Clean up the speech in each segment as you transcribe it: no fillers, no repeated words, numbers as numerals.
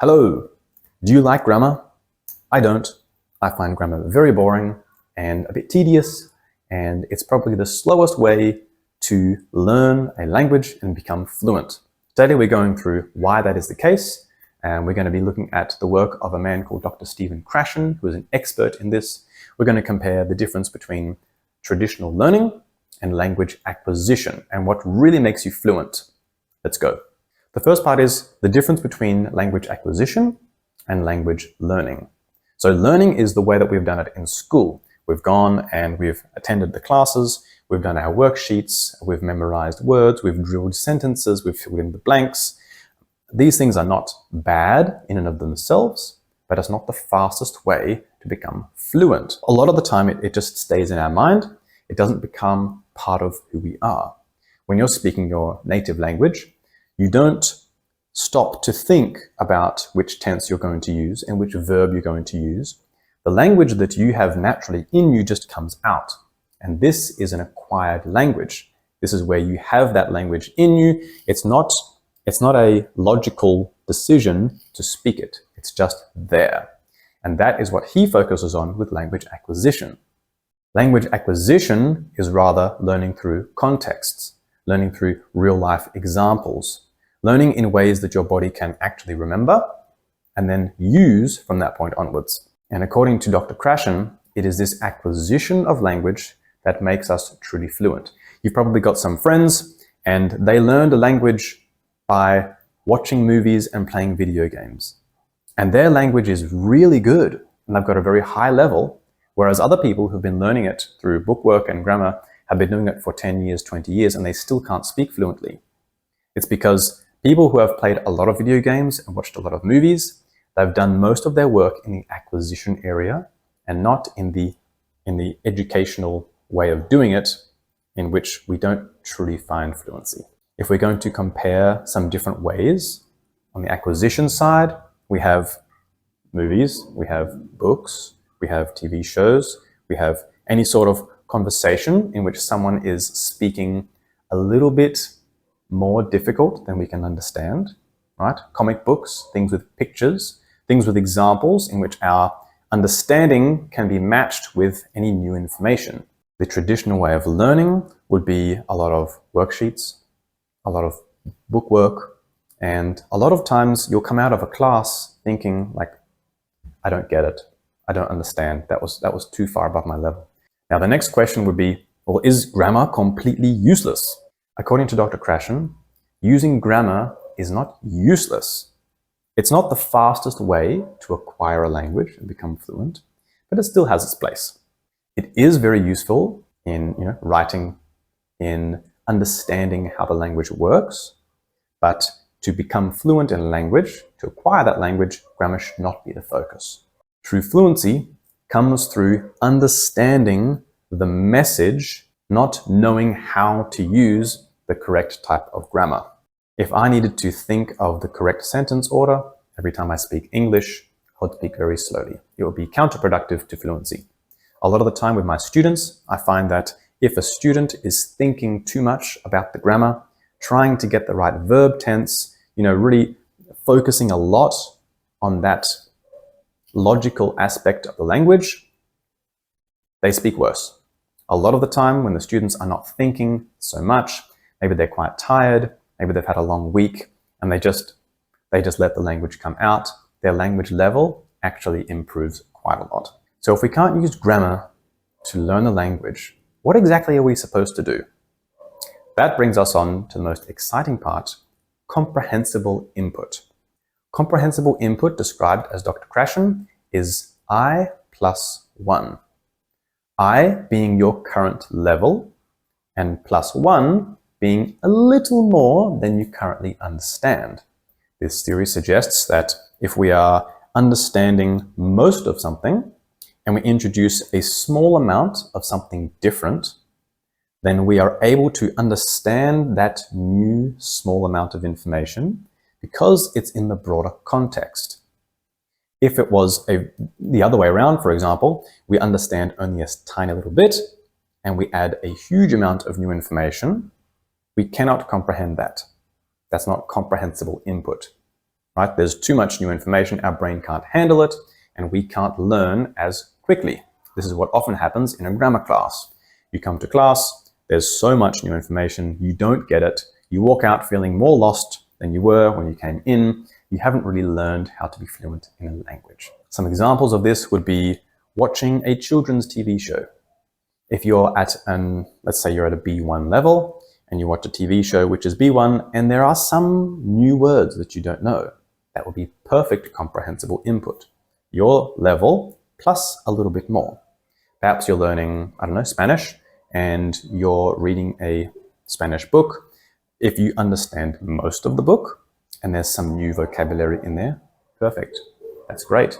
Hello, do you like grammar? I don't. I find grammar very boring and a bit tedious, and it's probably the slowest way to learn a language and become fluent. Today we're going through why that is the case, and we're going to be looking at the work of a man called Dr. Stephen Krashen, who is an expert in this. We're going to compare the difference between traditional learning and language acquisition and what really makes you fluent. Let's go. The first part is the difference between language acquisition and language learning. So learning is the way that we've done it in school. We've gone and we've attended the classes, we've done our worksheets, we've memorized words, we've drilled sentences, we've filled in the blanks. These things are not bad in and of themselves, but it's not the fastest way to become fluent. A lot of the time it just stays in our mind. It doesn't become part of who we are. When you're speaking your native language, you don't stop to think about which tense you're going to use and which verb you're going to use. The language that you have naturally in you just comes out. And this is an acquired language. This is where you have that language in you. It's not a logical decision to speak it. It's just there. And that is what he focuses on with language acquisition. Language acquisition is rather learning through contexts, learning through real-life examples, learning in ways that your body can actually remember and then use from that point onwards. And according to Dr. Krashen, it is this acquisition of language that makes us truly fluent. You've probably got some friends and they learned a language by watching movies and playing video games. And their language is really good and they've got a very high level, whereas other people who've been learning it through bookwork and grammar have been doing it for 10 years, 20 years, and they still can't speak fluently. It's because people who have played a lot of video games and watched a lot of movies, they've done most of their work in the acquisition area and not in the educational way of doing it, in which we don't truly find fluency. If we're going to compare some different ways, on the acquisition side, we have movies, we have books, we have TV shows, we have any sort of conversation in which someone is speaking a little bit more difficult than we can understand, right? Comic books, things with pictures, things with examples in which our understanding can be matched with any new information. The traditional way of learning would be a lot of worksheets, a lot of bookwork, and a lot of times you'll come out of a class thinking like, I don't get it. I don't understand. That was too far above my level. Now the next question would be, well, is grammar completely useless? According to Dr. Krashen, using grammar is not useless. It's not the fastest way to acquire a language and become fluent, but it still has its place. It is very useful in writing, in understanding how the language works, but to become fluent in a language, to acquire that language, grammar should not be the focus. True fluency comes through understanding the message, not knowing how to use the correct type of grammar. If I needed to think of the correct sentence order every time I speak English, I would speak very slowly. It would be counterproductive to fluency. A lot of the time with my students, I find that if a student is thinking too much about the grammar, trying to get the right verb tense, really focusing a lot on that logical aspect of the language, they speak worse. A lot of the time when the students are not thinking so much, maybe they're quite tired, maybe they've had a long week, and they just let the language come out, their language level actually improves quite a lot. So if we can't use grammar to learn a language, what exactly are we supposed to do? That brings us on to the most exciting part, comprehensible input. Comprehensible input, described as Dr. Krashen, is I plus 1. I being your current level, and plus 1 being a little more than you currently understand. This theory suggests that if we are understanding most of something, and we introduce a small amount of something different, then we are able to understand that new small amount of information because it's in the broader context. If it was the other way around, for example, we understand only a tiny little bit and we add a huge amount of new information, we cannot comprehend that. That's not comprehensible input. right? There's too much new information, our brain can't handle it, and we can't learn as quickly. This is what often happens in a grammar class. You come to class, there's so much new information, you don't get it, you walk out feeling more lost than you were when you came in. You haven't really learned how to be fluent in a language. Some examples of this would be watching a children's TV show. If you're at let's say you're at a B1 level and you watch a TV show which is B1 and there are some new words that you don't know, that would be perfect comprehensible input. Your level plus a little bit more. Perhaps you're learning, I don't know, Spanish, and you're reading a Spanish book. If you understand most of the book and there's some new vocabulary in there, perfect. That's great.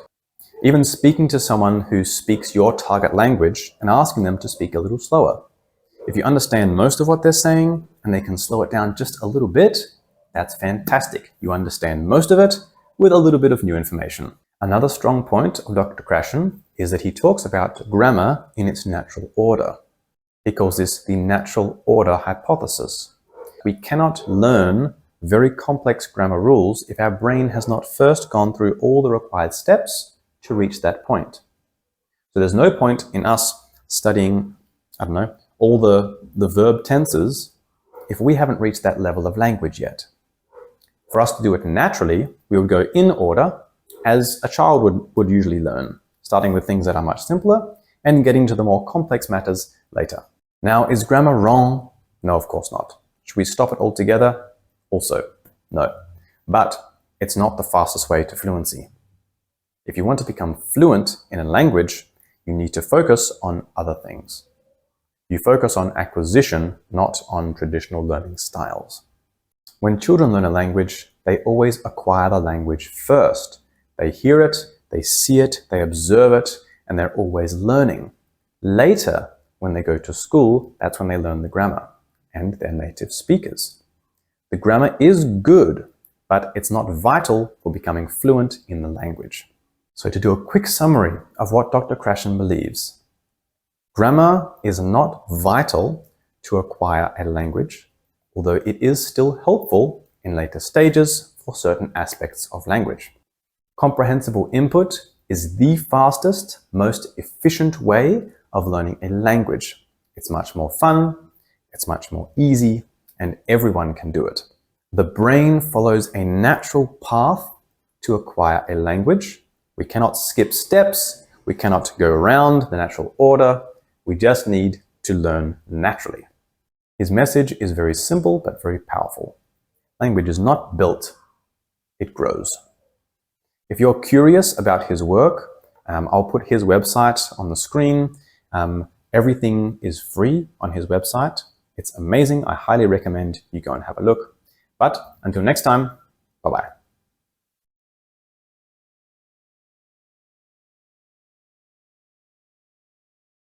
Even speaking to someone who speaks your target language and asking them to speak a little slower. If you understand most of what they're saying and they can slow it down just a little bit, that's fantastic. You understand most of it with a little bit of new information. Another strong point of Dr. Krashen is that he talks about grammar in its natural order. He calls this the natural order hypothesis. We cannot learn very complex grammar rules if our brain has not first gone through all the required steps to reach that point. So there's no point in us studying, I don't know, all the verb tenses if we haven't reached that level of language yet. For us to do it naturally, we would go in order as a child would usually learn, starting with things that are much simpler and getting to the more complex matters later. Now, is grammar wrong? No, of course not. Should we stop it altogether? Also, no. But it's not the fastest way to fluency. If you want to become fluent in a language, you need to focus on other things. You focus on acquisition, not on traditional learning styles. When children learn a language, they always acquire the language first. They hear it, they see it, they observe it, and they're always learning. Later, when they go to school, that's when they learn the grammar, and they're native speakers. The grammar is good, but it's not vital for becoming fluent in the language. So to do a quick summary of what Dr. Krashen believes, grammar is not vital to acquire a language, although it is still helpful in later stages for certain aspects of language. Comprehensible input is the fastest, most efficient way of learning a language. It's much more fun, it's much more easy, and everyone can do it. The brain follows a natural path to acquire a language. We cannot skip steps, we cannot go around the natural order, we just need to learn naturally. His message is very simple but very powerful. Language is not built, it grows. If you're curious about his work, I'll put his website on the screen. Everything is free on his website. It's amazing. I highly recommend you go and have a look. But until next time, bye-bye.